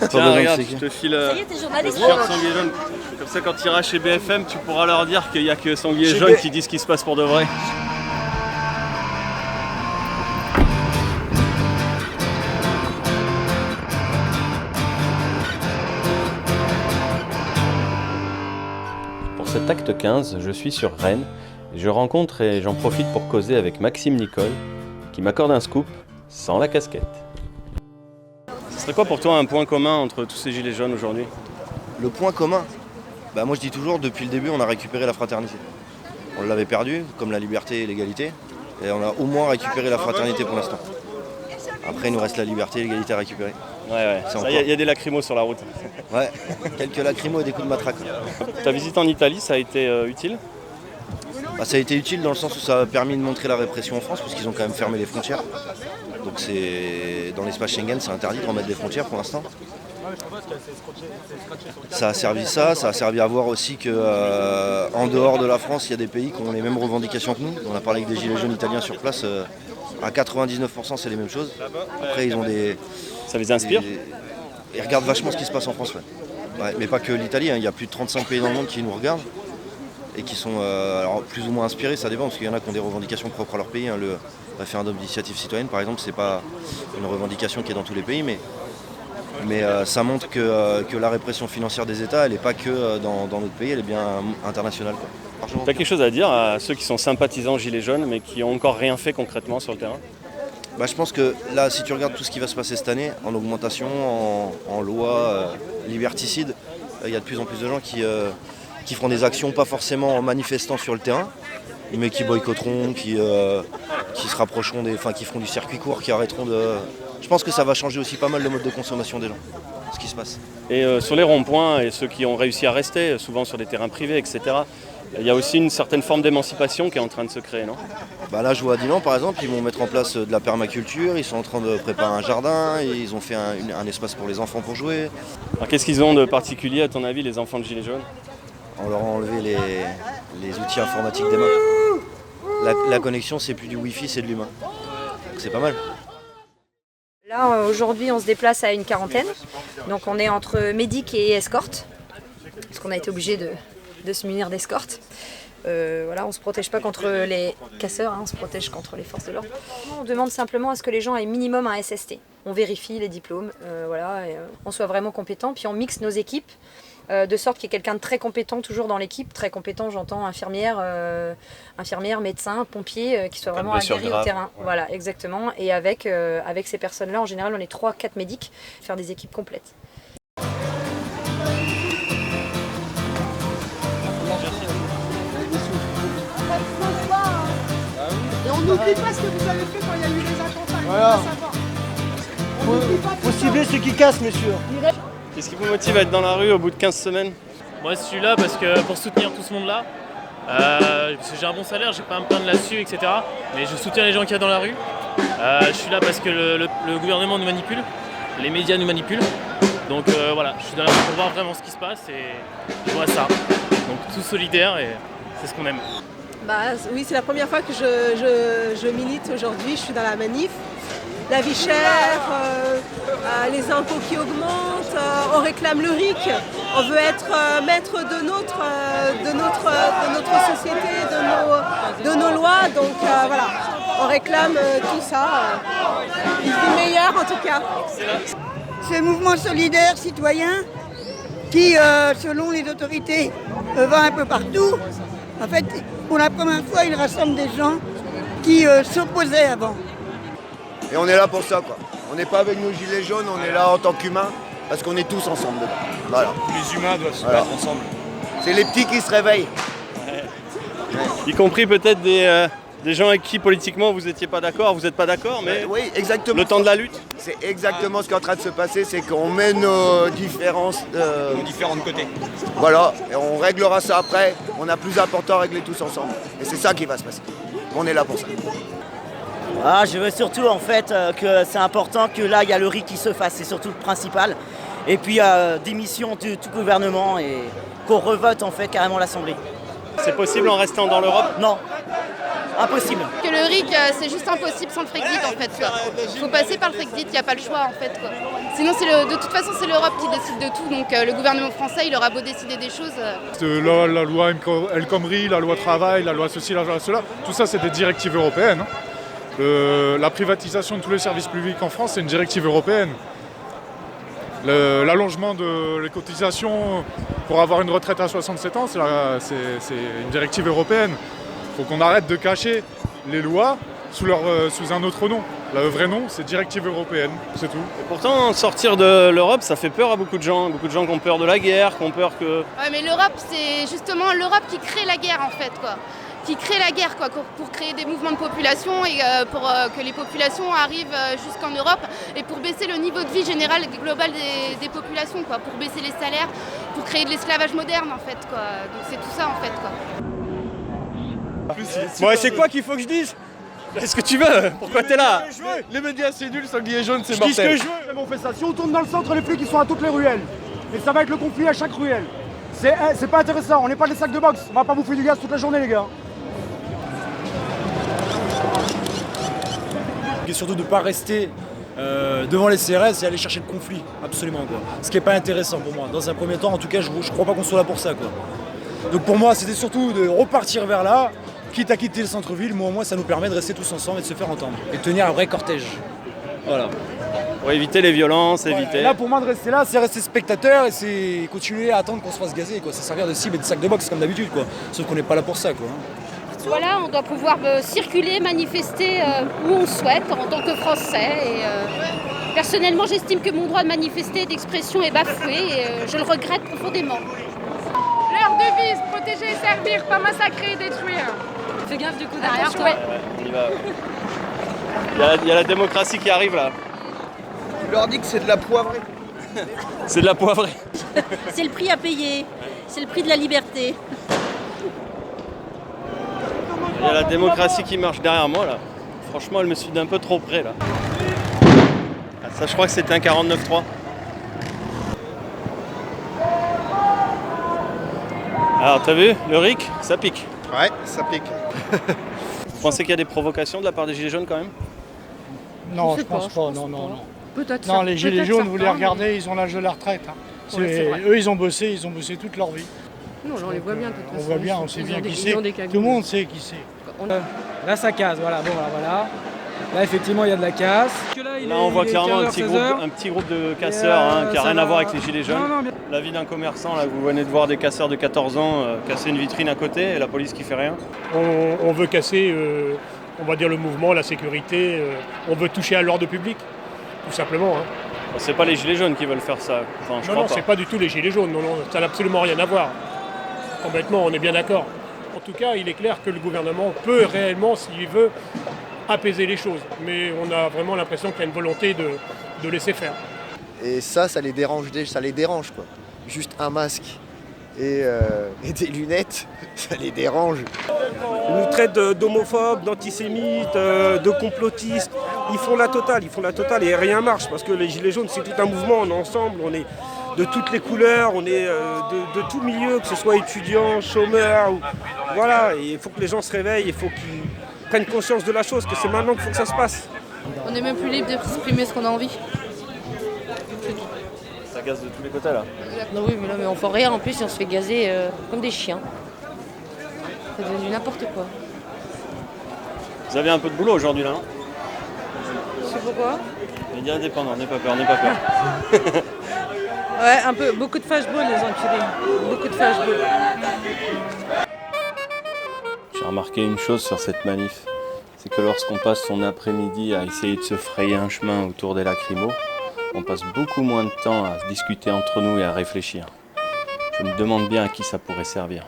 Tiens, regarde, je te file Ça y est, t'es le journaliste. t-shirt sanglier jaune. Comme ça, quand tu iras chez BFM, tu pourras leur dire qu'il n'y a que sanglier jaune qui dit ce qui se passe pour de vrai. Pour cet acte 15, je suis sur Rennes. Je rencontre et j'en profite pour causer avec Maxime Nicole, qui m'accorde un scoop sans la casquette. Ce serait quoi pour toi un point commun entre tous ces gilets jaunes aujourd'hui? Le point commun, moi je dis toujours, depuis le début on a récupéré la fraternité. On l'avait perdu, comme la liberté et l'égalité, et on a au moins récupéré la fraternité pour l'instant. Après il nous reste la liberté et l'égalité à récupérer. Ouais. Il y a des lacrymos sur la route. Ouais, quelques lacrymos et des coups de matraque. Ta visite en Italie, ça a été utile? Ça a été utile dans le sens où ça a permis de montrer la répression en France, parce qu'ils ont quand même fermé les frontières. Donc dans l'espace Schengen, c'est interdit de remettre des frontières pour l'instant. Ça a servi à voir aussi qu'en dehors de la France, il y a des pays qui ont les mêmes revendications que nous. On a parlé avec des gilets jaunes italiens sur place, à 99% c'est les mêmes choses. Après ils ont des... Ça les inspire? Ils regardent vachement ce qui se passe en France. Ouais, mais pas que l'Italie, il y a plus de 35 pays dans le monde qui nous regardent et qui sont alors, plus ou moins inspirés, ça dépend, parce qu'il y en a qui ont des revendications propres à leur pays. Le référendum d'initiative citoyenne par exemple, c'est pas une revendication qui est dans tous les pays, mais ça montre que la répression financière des États, elle n'est pas que dans notre pays, elle est bien internationale. Tu as quelque chose à dire à ceux qui sont sympathisants gilets jaunes mais qui n'ont encore rien fait concrètement sur le terrain? Je pense que là, si tu regardes tout ce qui va se passer cette année, en augmentation, en loi liberticide, il y a de plus en plus de gens qui feront des actions, pas forcément en manifestant sur le terrain, mais qui boycotteront, qui se rapprocheront, qui feront du circuit court, qui arrêteront de... Je pense que ça va changer aussi pas mal le mode de consommation des gens, ce qui se passe. Et sur les ronds-points, et ceux qui ont réussi à rester, souvent sur des terrains privés, etc., il y a aussi une certaine forme d'émancipation qui est en train de se créer, non? Là, je vois à Dinan, par exemple, ils vont mettre en place de la permaculture, ils sont en train de préparer un jardin, ils ont fait un espace pour les enfants pour jouer. Alors qu'est-ce qu'ils ont de particulier, à ton avis, les enfants de gilets jaunes? On leur a enlevé les outils informatiques des mains. La connexion, c'est plus du Wi-Fi, c'est de l'humain. C'est pas mal. Là, aujourd'hui, on se déplace à une quarantaine. Donc on est entre médic et escorte, parce qu'on a été obligé de se munir d'escorte. On ne se protège pas contre les casseurs, on se protège contre les forces de l'ordre. On demande simplement à ce que les gens aient minimum un SST. On vérifie les diplômes, on soit vraiment compétent, puis on mixe nos équipes de sorte qu'il y ait quelqu'un de très compétent toujours dans l'équipe. Très compétent, j'entends infirmière, médecin, pompier, qui soit vraiment aguerri au terrain. Ouais. Voilà, exactement. Et avec ces personnes-là, en général, on est 3-4 médics, faire des équipes complètes. Et on n'oublie pas ce que vous avez fait quand il y a eu les attentats. Voilà. Faut cibler ceux qui cassent, monsieur. Qu'est-ce qui vous motive à être dans la rue au bout de 15 semaines? Moi je suis là pour soutenir tout ce monde-là. Parce que j'ai un bon salaire, j'ai pas à me plaindre là-dessus, etc. Mais je soutiens les gens qu'il y a dans la rue. Je suis là parce que le gouvernement nous manipule, les médias nous manipulent. Donc je suis dans la rue pour voir vraiment ce qui se passe et je vois ça. Donc tous solidaires et c'est ce qu'on aime. Oui, c'est la première fois que je milite aujourd'hui, je suis dans la manif. La vie chère, les impôts qui augmentent, on réclame le RIC, on veut être maître de notre société, de nos lois, donc on réclame tout ça, une vie meilleure en tout cas. C'est un mouvement solidaire citoyen qui, selon les autorités, va un peu partout. En fait, pour la première fois, il rassemble des gens qui s'opposaient avant. Et on est là pour ça, quoi. On n'est pas avec nos gilets jaunes, on est là en tant qu'humains, parce qu'on est tous ensemble dedans. Voilà. Les humains doivent se battre ensemble. C'est les petits qui se réveillent. Y compris peut-être des gens avec qui politiquement vous n'étiez pas d'accord, vous n'êtes pas d'accord, mais oui, exactement. Le temps de la lutte. C'est exactement ce qui est en train de se passer, c'est qu'on met nos différences différents de côté. Voilà, et on réglera ça après. On a plus important à régler tous ensemble. Et c'est ça qui va se passer. On est là pour ça. Je veux surtout en fait que c'est important que là il y a le RIC qui se fasse, c'est surtout le principal. Et puis démission du tout gouvernement et qu'on revote en fait carrément l'Assemblée. C'est possible en restant dans l'Europe? Non, impossible. Que le RIC c'est juste impossible sans le Frexit en fait. Il faut passer par le Frexit, il n'y a pas le choix en fait. Sinon, de toute façon, c'est l'Europe qui décide de tout. Donc le gouvernement français, il aura beau décider des choses. La loi El Khomri, la loi travail, la loi ceci, la loi cela, tout ça, c'est des directives européennes. La privatisation de tous les services publics en France, c'est une directive européenne. L'allongement les cotisations pour avoir une retraite à 67 ans, c'est une directive européenne. Il faut qu'on arrête de cacher les lois sous un autre nom. Le vrai nom, c'est directive européenne, c'est tout. Et pourtant, sortir de l'Europe, ça fait peur à beaucoup de gens. Beaucoup de gens qui ont peur de la guerre, qui ont peur que... Ouais, mais l'Europe, c'est justement l'Europe qui crée la guerre, en fait, quoi. Qui crée la guerre, quoi, pour créer des mouvements de population et pour que les populations arrivent jusqu'en Europe et pour baisser le niveau de vie général global des populations, quoi. Pour baisser les salaires, pour créer de l'esclavage moderne, en fait, quoi. Donc c'est tout ça, en fait, quoi. Bon, c'est quoi qu'il faut que je dise? Est-ce que tu veux? Pourquoi t'es là? Les médias c'est nul, sanglier jaune c'est mortel. Je dis ce que je veux. On fait ça. Si on tourne dans le centre, les flics ils sont à toutes les ruelles. Et ça va être le conflit à chaque ruelle. C'est pas intéressant, on n'est pas des sacs de boxe. On va pas bouffer du gaz toute la journée les gars. Et surtout de ne pas rester devant les CRS et aller chercher le conflit, absolument quoi. Ce qui n'est pas intéressant pour moi. Dans un premier temps, en tout cas, je ne crois pas qu'on soit là pour ça quoi. Donc pour moi, c'était surtout de repartir vers là, quitte à quitter le centre-ville, mais au moins ça nous permet de rester tous ensemble et de se faire entendre. Et de tenir un vrai cortège. Voilà. Pour éviter les violences, éviter... Là pour moi de rester là, c'est rester spectateur et c'est continuer à attendre qu'on se fasse gazer quoi. C'est servir de cible et de sac de boxe comme d'habitude quoi. Sauf qu'on n'est pas là pour ça quoi. Voilà, on doit pouvoir circuler, manifester où on souhaite en tant que Français. Et, personnellement, j'estime que mon droit de manifester et d'expression est bafoué et je le regrette profondément. Leur devise, protéger et servir, pas massacrer et détruire. Fais gaffe du coup derrière toi. On y va. Il y a la démocratie qui arrive là. Tu leur dis que c'est de la poivrée. C'est de la poivrée. C'est le prix à payer, c'est le prix de la liberté. Il y a la démocratie qui marche derrière moi là. Franchement, elle me suit d'un peu trop près là. Ah, ça, je crois que c'était un 49.3. Alors, t'as vu, le RIC, ça pique. Ouais, ça pique. Vous pensez qu'il y a des provocations de la part des Gilets jaunes quand même? Non, je pense pas, non. Peut-être non, ça. les Gilets jaunes, vous les regardez, ils ont l'âge de la retraite. Hein. Eux, ils ont bossé toute leur vie. Non, on les voit bien de toute façon. On voit bien, on sait bien qui c'est. Tout le monde sait qui c'est. Là, ça casse, voilà. Bon, voilà. Là, effectivement, il y a de la casse. Là, on voit clairement un petit groupe de casseurs qui n'a rien à voir avec les Gilets jaunes. La vie d'un commerçant, là, vous venez de voir des casseurs de 14 ans casser une vitrine à côté et la police qui fait rien. On veut casser, on va dire, le mouvement, la sécurité. On veut toucher à l'ordre public, tout simplement. Hein. C'est pas les Gilets jaunes qui veulent faire ça. Enfin, non, c'est pas du tout les Gilets jaunes. Non, ça n'a absolument rien à voir. Complètement, on est bien d'accord. En tout cas, il est clair que le gouvernement peut réellement, s'il veut, apaiser les choses. Mais on a vraiment l'impression qu'il y a une volonté de laisser faire. Et ça les dérange quoi. Juste un masque et des lunettes, ça les dérange. Ils nous traitent d'homophobes, d'antisémites, de complotistes. Ils font la totale et rien marche parce que les Gilets jaunes, c'est tout un mouvement, on est ensemble, on est de toutes les couleurs, on est de tout milieu, que ce soit étudiants, chômeurs, voilà. Et il faut que les gens se réveillent, il faut qu'ils prennent conscience de la chose, que c'est maintenant qu'il faut que ça se passe. On n'est même plus libre d'exprimer ce qu'on a envie. Ça gaze de tous les côtés là. Non, oui, mais on fait rien en plus, on se fait gazer comme des chiens. C'est devenu n'importe quoi. Vous avez un peu de boulot aujourd'hui là, non? C'est pourquoi? Médias indépendants, n'aie pas peur. Ouais, un peu, beaucoup de flashballs les enculés. Beaucoup de flashballs. J'ai remarqué une chose sur cette manif, c'est que lorsqu'on passe son après-midi à essayer de se frayer un chemin autour des lacrymos, on passe beaucoup moins de temps à discuter entre nous et à réfléchir. Je me demande bien à qui ça pourrait servir.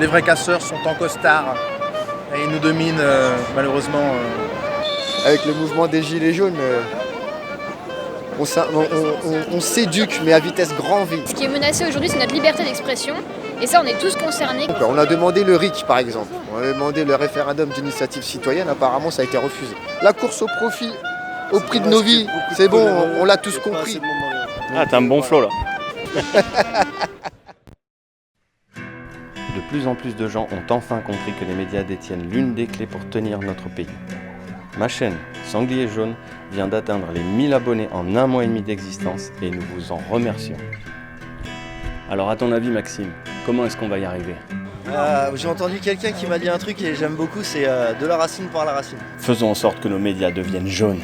Les vrais casseurs sont en costard et ils nous dominent malheureusement. Avec le mouvement des Gilets jaunes, on s'éduque mais à vitesse grand V. Ce qui est menacé aujourd'hui, c'est notre liberté d'expression. Et ça, on est tous concernés. On a demandé le RIC par exemple. On a demandé le référendum d'initiative citoyenne, apparemment ça a été refusé. La course au profit, au prix de nos vies, c'est bon, on l'a tous compris. Ah, t'as un bon flow là. De plus en plus de gens ont enfin compris que les médias détiennent l'une des clés pour tenir notre pays. Ma chaîne Sanglier Jaune vient d'atteindre les 1000 abonnés en 1 mois et demi d'existence et nous vous en remercions. Alors à ton avis Maxime, comment est-ce qu'on va y arriver? J'ai entendu quelqu'un qui m'a dit un truc et j'aime beaucoup, c'est de la racine par la racine. Faisons en sorte que nos médias deviennent jaunes.